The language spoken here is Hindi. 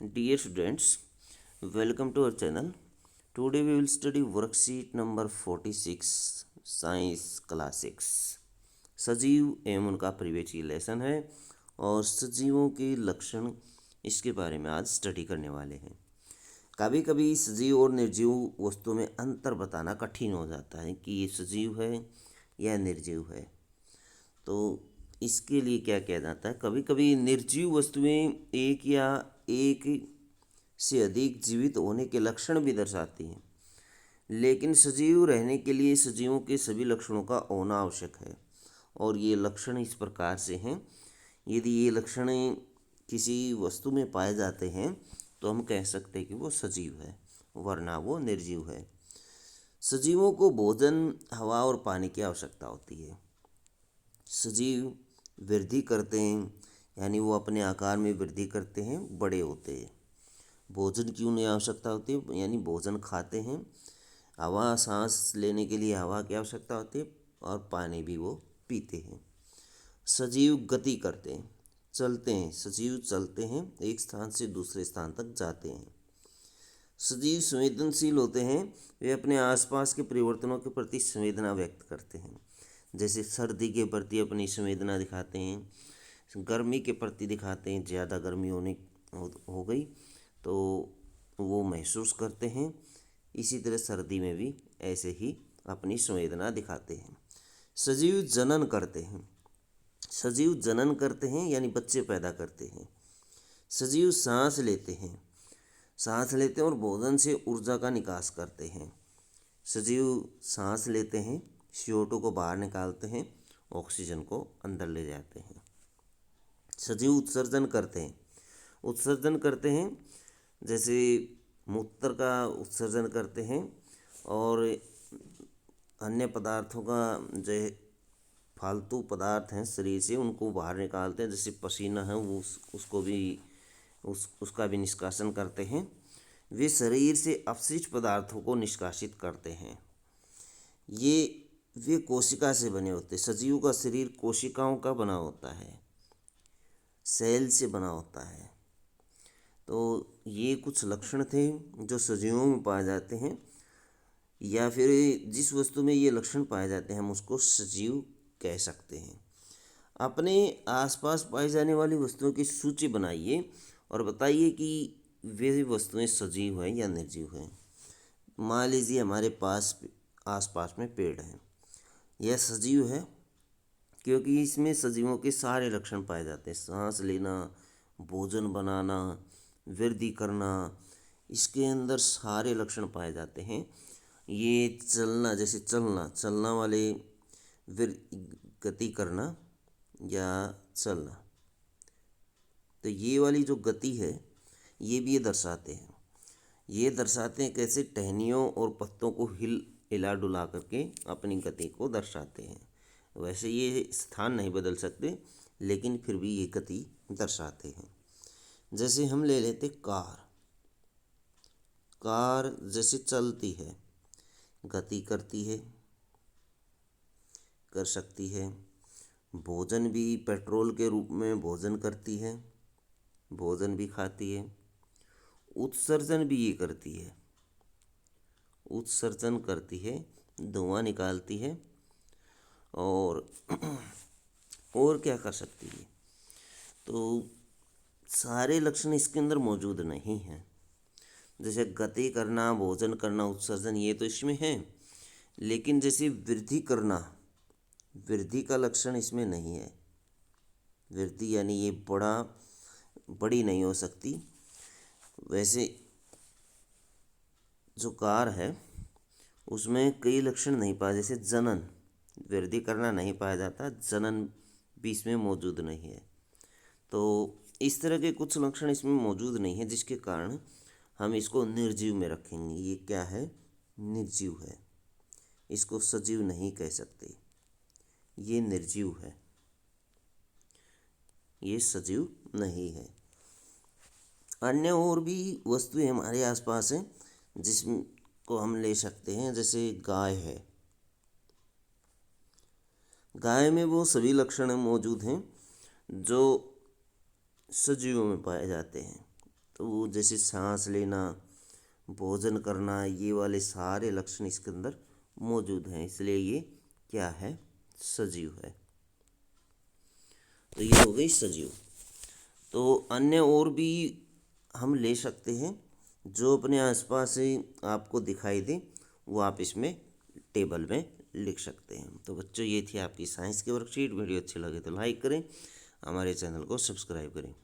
Dear students, welcome to our channel. Today we will study worksheet number 46, Science Class 6. सजीव एवं उनका परिवेशी लेसन है और सजीवों के लक्षण इसके बारे में आज स्टडी करने वाले हैं। कभी कभी सजीव और निर्जीव वस्तुओं में अंतर बताना कठिन हो जाता है कि ये सजीव है या निर्जीव है। तो इसके लिए क्या किया जाता है, कभी कभी निर्जीव वस्तुएं एक या एक से अधिक जीवित होने के लक्षण भी दर्शाती हैं, लेकिन सजीव रहने के लिए सजीवों के सभी लक्षणों का होना आवश्यक है। और ये लक्षण इस प्रकार से हैं, यदि ये लक्षण किसी वस्तु में पाए जाते हैं तो हम कह सकते हैं कि वो सजीव है, वरना वो निर्जीव है। सजीवों को भोजन, हवा और पानी की आवश्यकता होती है। सजीव वृद्धि करते हैं, यानी वो अपने आकार में वृद्धि करते हैं, बड़े होते हैं। भोजन की उन्हें आवश्यकता होती है, यानी भोजन खाते हैं। हवा, सांस लेने के लिए हवा की आवश्यकता होती है और पानी भी वो पीते हैं। सजीव गति करते हैं, चलते हैं। सजीव चलते हैं, एक स्थान से दूसरे स्थान तक जाते हैं। सजीव संवेदनशील होते हैं, वे अपने आसपास के परिवर्तनों के प्रति संवेदना व्यक्त करते हैं। जैसे सर्दी के प्रति अपनी संवेदना दिखाते हैं, गर्मी के प्रति दिखाते हैं, ज़्यादा गर्मी हो गई तो वो महसूस करते हैं। इसी तरह सर्दी में भी ऐसे ही अपनी संवेदना दिखाते हैं। सजीव जनन करते हैं। सजीव जनन करते हैं यानी बच्चे पैदा करते हैं। सजीव सांस लेते हैं। सांस लेते हैं और भोजन से ऊर्जा का निकास करते हैं। सजीव सांस लेते हैं, CO2 को बाहर निकालते हैं, ऑक्सीजन को अंदर ले जाते हैं। सजीव उत्सर्जन करते हैं। उत्सर्जन करते हैं जैसे मूत्र का उत्सर्जन करते हैं और अन्य पदार्थों का जो फालतू पदार्थ हैं शरीर से उनको बाहर निकालते हैं। जैसे पसीना है वो उसको भी उसका भी निष्कासन करते हैं। वे शरीर से अपशिष्ट पदार्थों को निष्कासित करते हैं। ये वे कोशिका से बने होते हैं। सजीव का शरीर कोशिकाओं का बना होता है, सेल से बना होता है। तो ये कुछ लक्षण थे जो सजीवों में पाए जाते हैं, या फिर जिस वस्तु में ये लक्षण पाए जाते हैं हम उसको सजीव कह सकते हैं। अपने आसपास पाई जाने वाली वस्तुओं की सूची बनाइए और बताइए कि वे वस्तुएं सजीव हैं या निर्जीव हैं। मान लीजिए हमारे पास आसपास में पेड़ है, यह सजीव है क्योंकि इसमें सजीवों के सारे लक्षण पाए जाते हैं। सांस लेना, भोजन बनाना, वृद्धि करना, इसके अंदर सारे लक्षण पाए जाते हैं। ये चलना, जैसे चलना वाले गति करना या चलना, तो ये वाली जो गति है ये भी ये दर्शाते हैं। ये दर्शाते हैं कैसे, टहनियों और पत्तों को हिला डुला करके अपनी गति को दर्शाते हैं। वैसे ये स्थान नहीं बदल सकते, लेकिन फिर भी ये गति दर्शाते हैं। जैसे हम ले लेते कार। कार जैसे चलती है, गति करती है, कर सकती है। भोजन भी पेट्रोल के रूप में भोजन करती है, भोजन भी खाती है। उत्सर्जन भी ये करती है, उत्सर्जन करती है, धुआं निकालती है। और और क्या कर सकती है, तो सारे लक्षण इसके अंदर मौजूद नहीं हैं। जैसे गति करना, भोजन करना, उत्सर्जन, ये तो इसमें है, लेकिन जैसे वृद्धि करना, वृद्धि का लक्षण इसमें नहीं है। वृद्धि यानी ये बड़ी नहीं हो सकती। वैसे जो कार है उसमें कई लक्षण नहीं पाए, जैसे जनन, वृद्धि करना नहीं पाया जाता, जनन भी इसमें मौजूद नहीं है। तो इस तरह के कुछ लक्षण इसमें मौजूद नहीं है, जिसके कारण हम इसको निर्जीव में रखेंगे। ये क्या है, निर्जीव है, इसको सजीव नहीं कह सकते, ये निर्जीव है, ये सजीव नहीं है। अन्य और भी वस्तुएं हमारे आसपास हैं जिसको हम ले सकते हैं। जैसे गाय है, गाय में वो सभी लक्षण मौजूद हैं जो सजीवों में पाए जाते हैं। तो वो जैसे सांस लेना, भोजन करना, ये वाले सारे लक्षण इसके अंदर मौजूद हैं, इसलिए ये क्या है, सजीव है। तो ये हो गई सजीव। तो अन्य और भी हम ले सकते हैं जो अपने आसपास ही आपको दिखाई दे, वो आप इसमें टेबल में लिख सकते हैं। तो बच्चों, ये थी आपकी साइंस की वर्कशीट। वीडियो अच्छी लगे तो लाइक करें, हमारे चैनल को सब्सक्राइब करें।